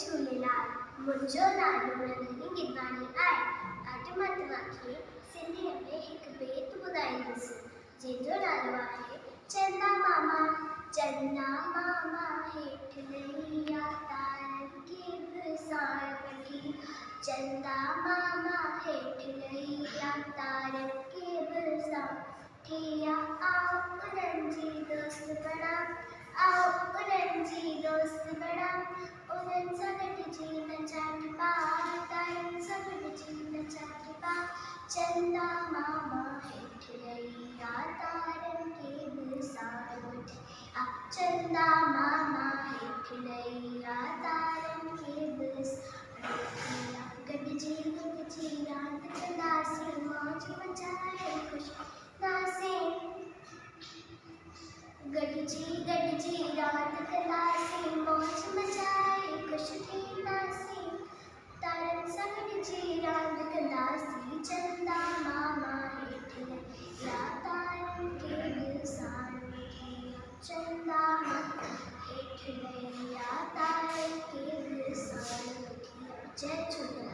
झूलेलाल। मुंहिंजो नालो नंदिनी गिदवानी आहे। अॼु मां तव्हांखे सिंधीअ में हिकु बेत ॿुधाईंदसि जंहिंजो नालो आहे चंदा मामा। चंदा मामा हेठि लही आ तारनि खे बि साण वठी। चंदा मामा हेठि लही आ तारनि खे बि साण वठी। आओ उन्हनि जी दोस्त बणा, आओ उन्हनि जी दोस्त बणा। उन्हनि सां गॾिजी नचां पा, तारनि सां गॾिजी नचां पा। चंदा मामा हेठि लही आ तारनि खे बि साण वठी। चंदा मामा हेठि लही आ तारनि खे बि साण वठी। गॾिजी गॾिजी रांदि कंदासीं, मौज मचाए ख़ुशि थींदासीं। गॾिजी गॾिजी रांदि कंदासीं, मौज मचाए ख़ुशि थींदासीं। तारनि सां गॾिजी रांदि कंदासीं। चंदा मामा हेठि लही आ तारनि खे बि साण वठी। चंदा मामा हेठि लही आ तारनि खे बि साण वठी। जय झूलेलाल।